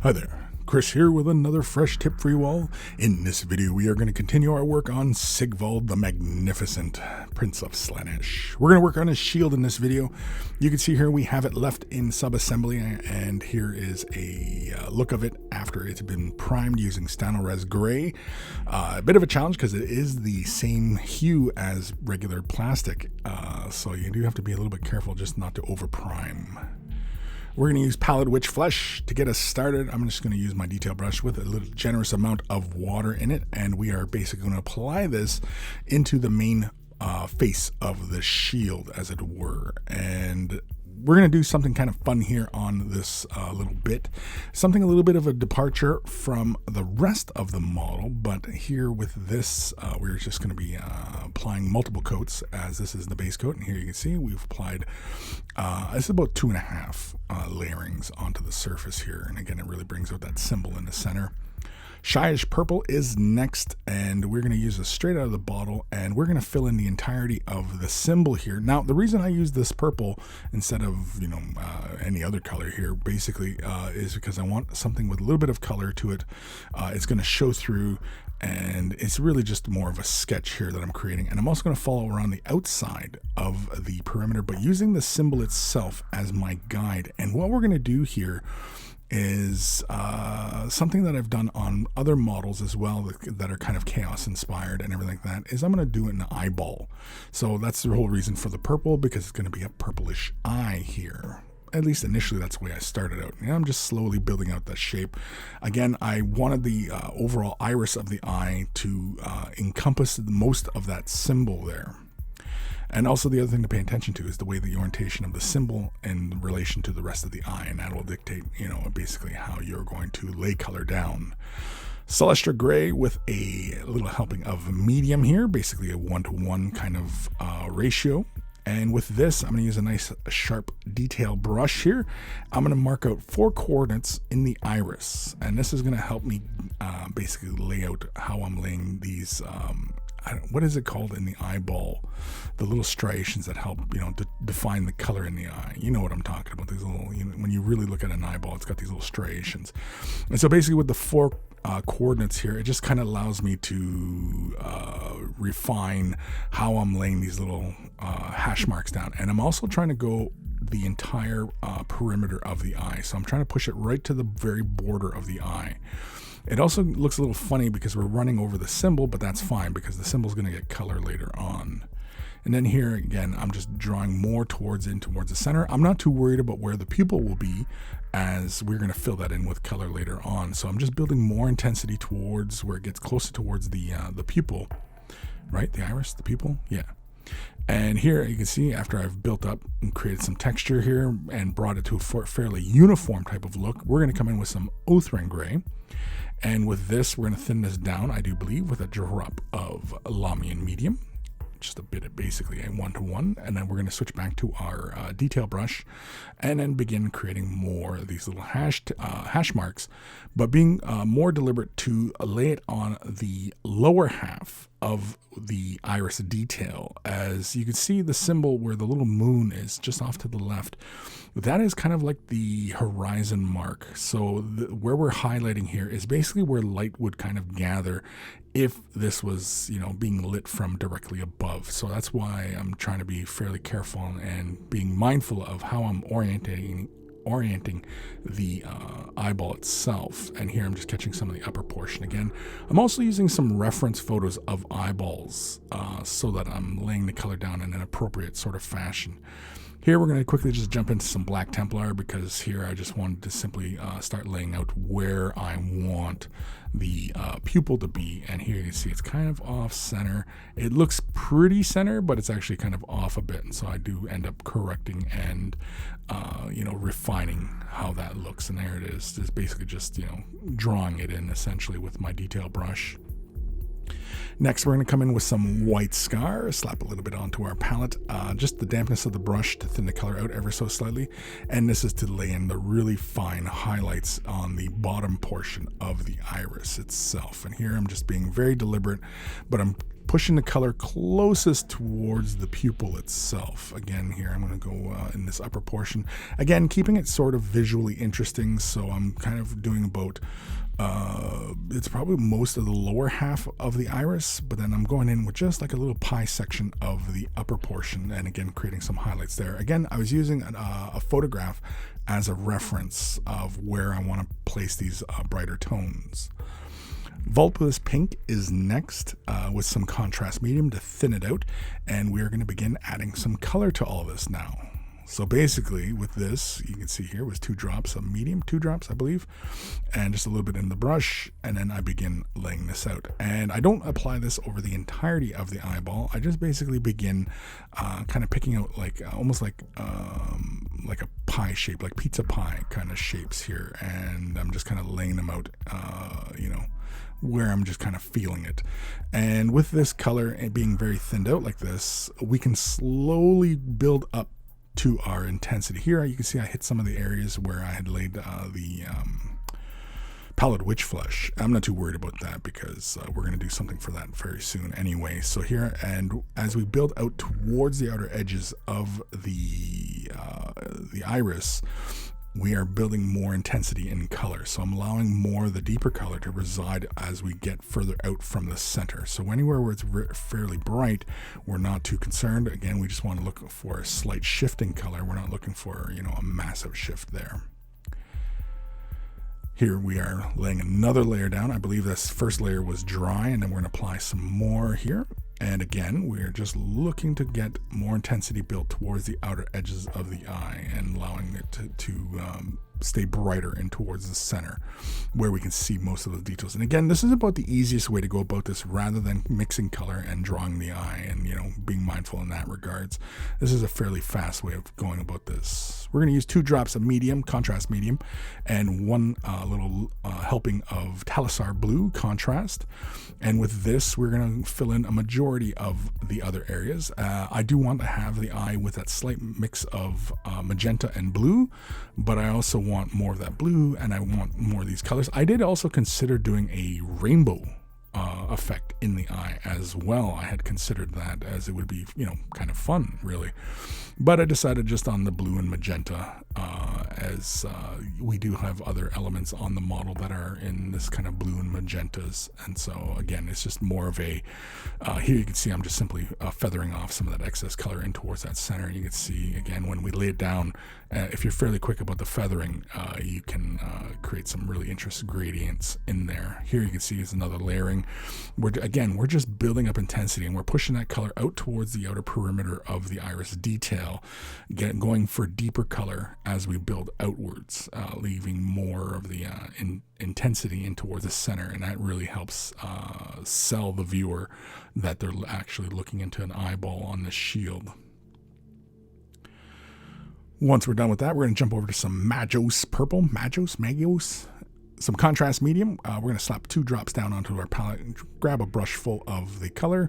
Hi there, Chris here with another fresh tip for you all. In this video, we are going to continue our work on Sigvald the Magnificent, Prince of Slannesh. We're going to work on his shield in this video. You can see here we have it left in sub-assembly, and here is a look of it after it's been primed using Stanores Gray. A bit of a challenge because it is the same hue as regular plastic, so you do have to be a little bit careful just not to over-prime. We're going to use Pallid Witch Flesh to get us started. I'm just going to use my detail brush with a little generous amount of water in it, and we are basically going to apply this into the main face of the shield, as it were. And we're going to do something kind of fun here on this little bit. Something a little bit of a departure from the rest of the model, but here with this, we're just going to be applying multiple coats, as this is the base coat. And here you can see we've applied, this is about 2.5 layerings onto the surface here. And again, it really brings out that symbol in the center. Shyish Purple is next, and we're going to use this straight out of the bottle, and we're going to fill in the entirety of the symbol here. Now, the reason I use this purple instead of, any other color here, basically, is because I want something with a little bit of color to it. It's going to show through, and it's really just more of a sketch here that I'm creating. And I'm also going to follow around the outside of the perimeter, but using the symbol itself as my guide. And what we're going to do here is something that I've done on other models as well that are kind of chaos inspired and everything like that, is I'm going to do it in the eyeball. So that's the whole reason for the purple, because it's going to be a purplish eye here. At least initially, that's the way I started out. And I'm just slowly building out that shape. Again, I wanted the overall iris of the eye to encompass most of that symbol there. And also the other thing to pay attention to is the way the orientation of the symbol in relation to the rest of the eye, and that will dictate, basically how you're going to lay color down. Celestra Gray with a little helping of medium here, basically a 1-to-1 kind of ratio. And with this, I'm going to use a nice sharp detail brush here. I'm going to mark out 4 coordinates in the iris, and this is going to help me basically lay out how I'm laying these what is it called in the eyeball? The little striations that help, to define the color in the eye. You know what I'm talking about. These little, when you really look at an eyeball, it's got these little striations. And so basically with the 4 coordinates here, it just kind of allows me to refine how I'm laying these little hash marks down. And I'm also trying to go the entire perimeter of the eye. So I'm trying to push it right to the very border of the eye. It also looks a little funny because we're running over the symbol, but that's fine because the symbol's going to get color later on. And then here again, I'm just drawing more towards the center. I'm not too worried about where the pupil will be, as we're going to fill that in with color later on. So I'm just building more intensity towards where it gets closer towards the pupil, right? The iris, the pupil, yeah. And here you can see, after I've built up and created some texture here and brought it to a fairly uniform type of look, we're going to come in with some Othran Gray. And with this, we're going to thin this down, I do believe, with a drop of Lamian Medium. Just a bit of basically a 1-to-1. And then we're going to switch back to our detail brush and then begin creating more of these little hash marks, but being more deliberate to lay it on the lower half of the iris detail. As you can see, the symbol where the little moon is just off to the left, that is kind of like the horizon mark. So where we're highlighting here is basically where light would kind of gather if this was, being lit from directly above. So that's why I'm trying to be fairly careful and being mindful of how I'm orienting the eyeball itself. And here I'm just catching some of the upper portion again. I'm also using some reference photos of eyeballs so that I'm laying the color down in an appropriate sort of fashion. Here we're going to quickly just jump into some Black Templar, because here I just wanted to simply start laying out where I want the pupil to be. And here you can see it's kind of off center. It looks pretty center, but it's actually kind of off a bit. And so I do end up correcting and, refining how that looks. And there it is. It's basically just, drawing it in essentially with my detail brush. Next, we're going to come in with some White Scar, slap a little bit onto our palette, just the dampness of the brush to thin the color out ever so slightly. And this is to lay in the really fine highlights on the bottom portion of the iris itself. And here I'm just being very deliberate, but I'm pushing the color closest towards the pupil itself. Again, here I'm going to go in this upper portion. Again, keeping it sort of visually interesting, so I'm kind of doing about, it's probably most of the lower half of the iris, but then I'm going in with just like a little pie section of the upper portion, and again, creating some highlights there. Again, I was using a photograph as a reference of where I want to place these brighter tones. Vulpus Pink is next with some contrast medium to thin it out, and we are going to begin adding some color to all this now. So basically with this, you can see here was 2 drops of medium, 2 drops I believe, and just a little bit in the brush, and then I begin laying this out. And I don't apply this over the entirety of the eyeball. I just basically begin kind of picking out like almost like a pie shape, like pizza pie kind of shapes here, and I'm just kind of laying them out, where I'm just kind of feeling it. And with this color being very thinned out like this, we can slowly build up to our intensity. Here you can see I hit some of the areas where I had laid the pallid witch flesh. I'm not too worried about that because we're going to do something for that very soon anyway. So here, and as we build out towards the outer edges of the iris, we are building more intensity in color. So I'm allowing more of the deeper color to reside as we get further out from the center. So anywhere where it's fairly bright, we're not too concerned. Again, we just want to look for a slight shift in color. We're not looking for, a massive shift there. Here we are laying another layer down. I believe this first layer was dry, and then we're going to apply some more here. And again, we're just looking to get more intensity built towards the outer edges of the eye and allowing it to stay brighter and towards the center where we can see most of the details. And again, this is about the easiest way to go about this rather than mixing color and drawing the eye and, being mindful in that regards. This is a fairly fast way of going about this. We're going to use 2 drops of medium, contrast medium, and 1 little helping of Talisar blue contrast. And with this, we're going to fill in a majority of the other areas. I do want to have the eye with that slight mix of magenta and blue, but I also want more of that blue, and I want more of these colors. I did also consider doing a rainbow effect in the eye as well. I had considered that, as it would be, kind of fun, really. But I decided just on the blue and magenta, as we do have other elements on the model that are in this kind of blue and magentas. And so, again, it's just more of a, here you can see I'm just simply feathering off some of that excess color in towards that center. You can see, again, when we lay it down, if you're fairly quick about the feathering, you can create some really interesting gradients in there. Here you can see is another layering. We're just building up intensity, and we're pushing that color out towards the outer perimeter of the iris detail, going for deeper color as we build outwards, leaving more of the intensity in towards the center, and that really helps sell the viewer that they're actually looking into an eyeball on the shield. Once we're done with that, we're going to jump over to some Magos purple, Magos, some contrast medium. We're going to slap 2 drops down onto our palette, grab a brush full of the color,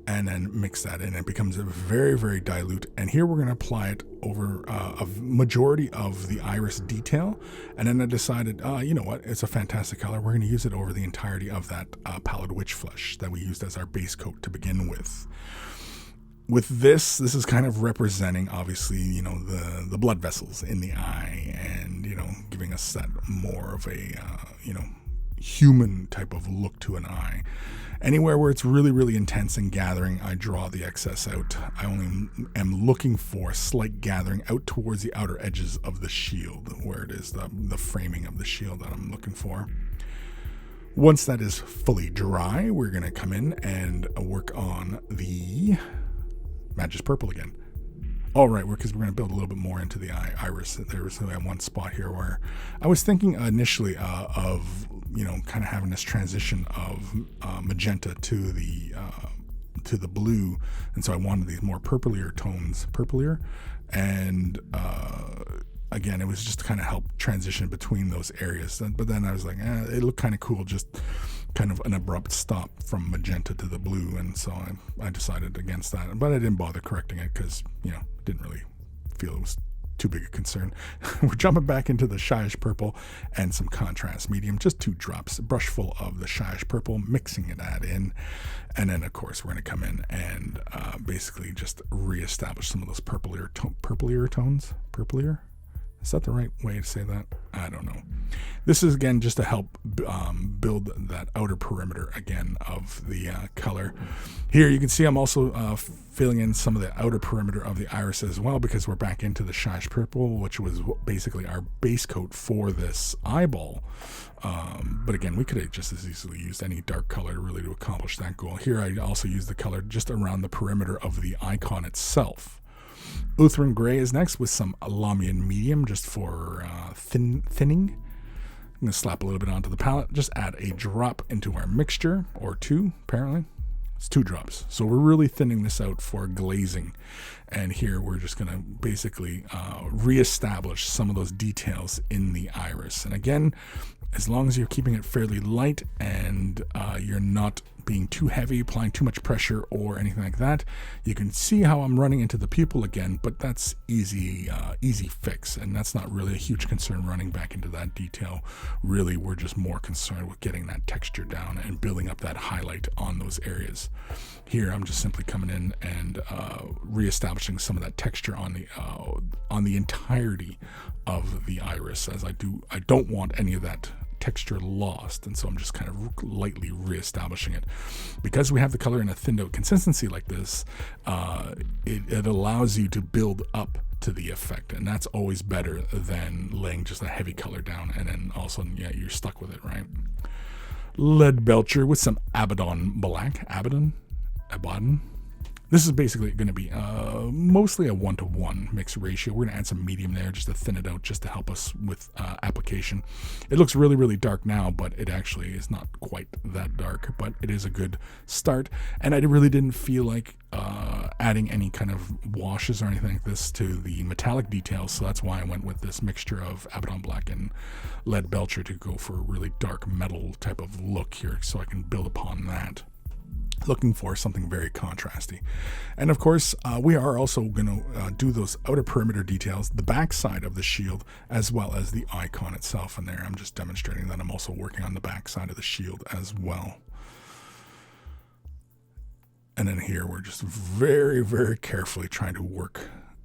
and then mix that in. It becomes a very, very dilute. And here we're going to apply it over a majority of the iris detail. And then I decided, you know what, it's a fantastic color. We're going to use it over the entirety of that pallid witch flesh that we used as our base coat to begin with. With this is kind of representing, obviously, the blood vessels in the eye, and, giving us that more of a, human type of look to an eye. Anywhere where it's really, really intense and gathering, I draw the excess out. I only am looking for slight gathering out towards the outer edges of the shield, where it is the framing of the shield that I'm looking for. Once that is fully dry, we're going to come in and work on the Magos purple again. All right, because we're going to build a little bit more into the iris. There's one spot here where I was thinking initially of, kind of having this transition of magenta to the blue, and so I wanted these more purplier tones, and again, it was just to kind of help transition between those areas. But then I was like, it looked kind of cool, just kind of an abrupt stop from magenta to the blue, and so I decided against that. But I didn't bother correcting it because, didn't really feel it was too big a concern. We're jumping back into the shyish purple and some contrast medium, just 2 drops, a brush full of the shyish purple, mixing that in. And then, of course, we're going to come in and basically just reestablish some of those purplier tones. Purplier? Is that the right way to say that? I don't know. This is, again, just to help build that outer perimeter, again, of the color. Here you can see I'm also filling in some of the outer perimeter of the iris as well, because we're back into the shyish purple, which was basically our base coat for this eyeball. But again, we could have just as easily used any dark color really to accomplish that goal. Here I also use the color just around the perimeter of the icon itself. Uthran Gray is next with some Lamian Medium just for thinning. I'm going to slap a little bit onto the palette. Just add a drop into our mixture, or 2 apparently. It's 2 drops. So we're really thinning this out for glazing. And here we're just going to basically reestablish some of those details in the iris. And again, as long as you're keeping it fairly light and you're not being too heavy, applying too much pressure or anything like that, you can see how I'm running into the pupil again, but that's easy fix, and that's not really a huge concern running back into that detail. Really, we're just more concerned with getting that texture down and building up that highlight on those areas. Here, I'm just simply coming in and reestablishing some of that texture on the entirety of the iris, as I don't want any of that texture lost, and so I'm just kind of lightly reestablishing it. Because we have the color in a thinned out consistency like this, it allows you to build up to the effect, and that's always better than laying just a heavy color down and then all of a sudden, yeah, you're stuck with it, right? Lead Belcher with some Abaddon Black. Abaddon? This is basically going to be mostly a 1-to-1 mix ratio. We're going to add some medium there just to thin it out, just to help us with application. It looks really, really dark now, but it actually is not quite that dark, but it is a good start. And I really didn't feel like adding any kind of washes or anything like this to the metallic details, so that's why I went with this mixture of Abaddon Black and Lead Belcher to go for a really dark metal type of look here, so I can build upon that. Looking for something very contrasty. And of course, we are also going to do those outer perimeter details, the back side of the shield, as well as the icon itself. And there, I'm just demonstrating that I'm also working on the back side of the shield as well. And then here, we're just very, very carefully trying to work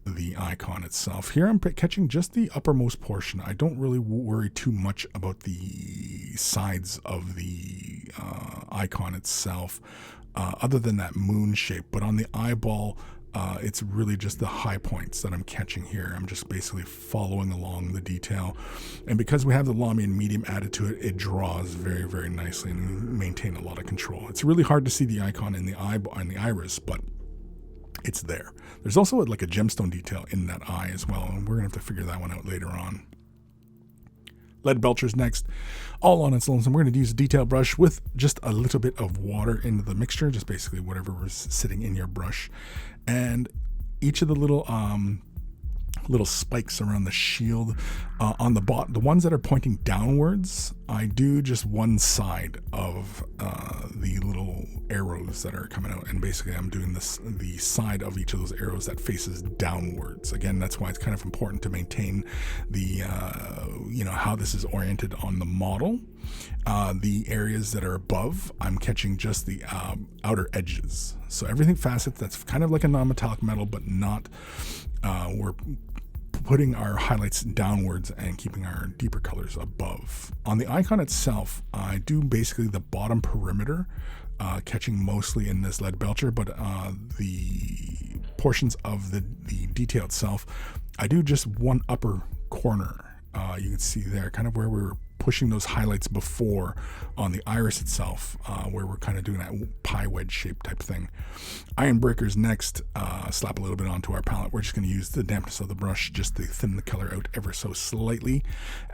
the icon itself. Here I'm catching just the uppermost portion. I don't really worry too much about the sides of the icon itself, other than that moon shape. But on the eyeball, it's really just the high points that I'm catching here. I'm just basically following along the detail. And because we have the Lamian Medium added to it, it draws very, very nicely and we maintain a lot of control. It's really hard to see the icon in the eyeball and the iris, but it's there. There's also like a gemstone detail in that eye as well, and we're going to have to figure that one out later on. Lead Belcher's next, all on its lonesome. We're going to use a detail brush with just a little bit of water into the mixture, just basically whatever was sitting in your brush. And each of the little spikes around the shield on the bottom, the ones that are pointing downwards, I do just one side of the little arrows that are coming out, and basically I'm doing the side of each of those arrows that faces downwards. Again, that's why it's kind of important to maintain the how this is oriented on the model. The areas that are above, I'm catching just the outer edges. So everything facets, that's kind of like a non-metallic metal, but not we're putting our highlights downwards and keeping our deeper colors above. On the icon itself, I do basically the bottom perimeter, catching mostly in this Lead Belcher, but the portions of the detail itself, I do just one upper corner. You can see there kind of where we're pushing those highlights before on the iris itself, where we're kind of doing that pie wedge shape type thing. Iron Breaker's next, slap a little bit onto our palette. We're just going to use the dampness of the brush just to thin the color out ever so slightly.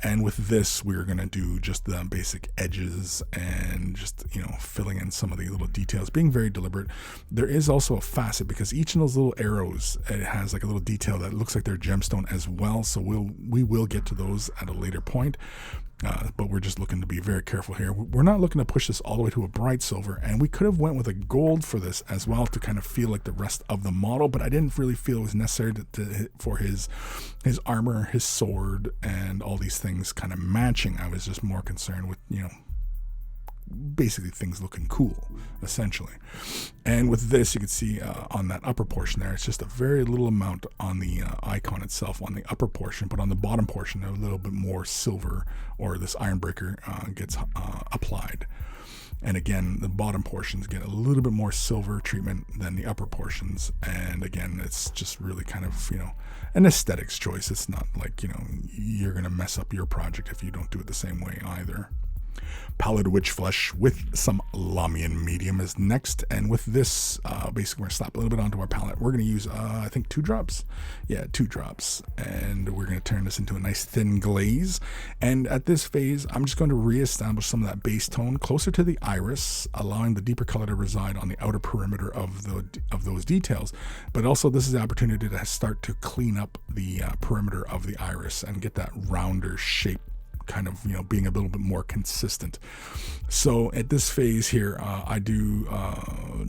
And with this, we're going to do just the basic edges and just, filling in some of the little details, being very deliberate. There is also a facet because each of those little arrows, it has like a little detail that looks like they're gemstone as well. So we will get to those at a later point. but we're just looking to be very careful here. We're not looking to push this all the way to a bright silver, and we could have went with a gold for this as well to kind of feel like the rest of the model, but I didn't really feel it was necessary for his armor, his sword, and all these things kind of matching. I was just more concerned with, basically things looking cool, essentially. And with this, you can see on that upper portion there, it's just a very little amount on the icon itself on the upper portion, but on the bottom portion, a little bit more silver, or this ironbreaker gets applied. And again, the bottom portions get a little bit more silver treatment than the upper portions. And again, it's just really kind of, an aesthetics choice. It's not like, you're going to mess up your project if you don't do it the same way either. Pallid Witch Flesh with some Lamian Medium is next, and with this, basically we're going to slap a little bit onto our palette. We're going to use, I think 2 drops. Yeah, 2 drops, and we're going to turn this into a nice thin glaze. And at this phase, I'm just going to reestablish some of that base tone closer to the iris, allowing the deeper color to reside on the outer perimeter of those details. But also, this is the opportunity to start to clean up the perimeter of the iris and get that rounder shape, kind of being a little bit more consistent. So at this phase here, I do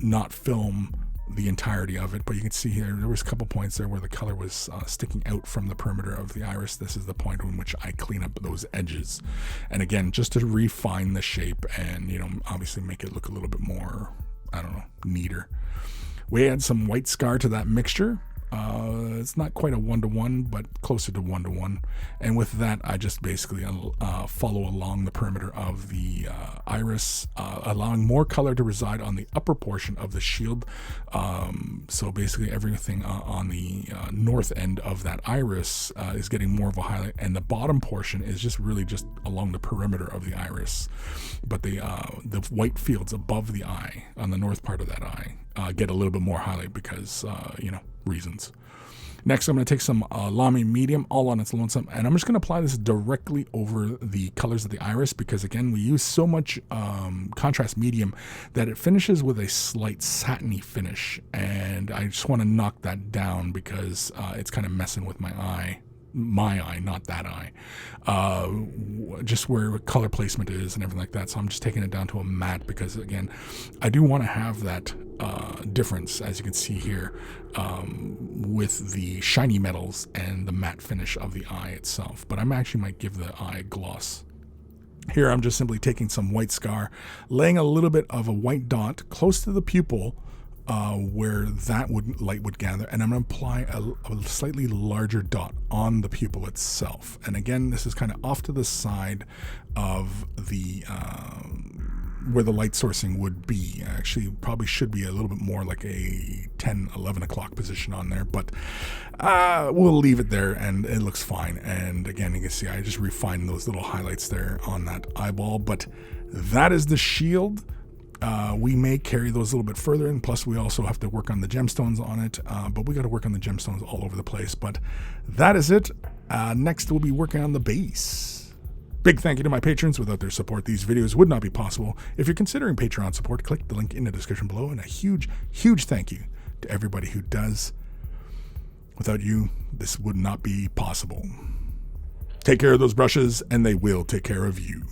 not film the entirety of it, but you can see here there was a couple points there where the color was sticking out from the perimeter of the iris. This is the point in which I clean up those edges, and again, just to refine the shape and obviously make it look a little bit more, I don't know, neater. We add some white scar to that mixture. It's not quite a 1-to-1, but closer to 1-to-1. And with that, I just basically follow along the perimeter of the iris, allowing more color to reside on the upper portion of the shield. So basically everything on the north end of that iris is getting more of a highlight, and the bottom portion is just really just along the perimeter of the iris. But the white fields above the eye, on the north part of that eye, get a little bit more highlight because, reasons. Next, I'm going to take some Lamian Medium all on its lonesome, and I'm just going to apply this directly over the colors of the iris because, again, we use so much contrast medium that it finishes with a slight satiny finish, and I just want to knock that down because it's kind of messing with my eye, not that eye, just where color placement is and everything like that. So I'm just taking it down to a matte because, again, I do want to have that difference, as you can see here, with the shiny metals and the matte finish of the eye itself. But I actually might give the eye a gloss. Here I'm just simply taking some white scar, laying a little bit of a white dot close to the pupil, where that light would gather, and I'm going to apply a slightly larger dot on the pupil itself. And again, this is kind of off to the side of the where the light sourcing would be. Actually, probably should be a little bit more like a 10, 11 o'clock position on there, but we'll leave it there, and it looks fine. And again, you can see I just refined those little highlights there on that eyeball, but that is the shield. We may carry those a little bit further, and plus we also have to work on the gemstones on it, but we got to work on the gemstones all over the place. But that is it. Next, we'll be working on the base. Big thank you to my patrons. Without their support, these videos would not be possible. If you're considering Patreon support, click the link in the description below, and a huge, huge thank you to everybody who does. Without you, this would not be possible. Take care of those brushes, and they will take care of you.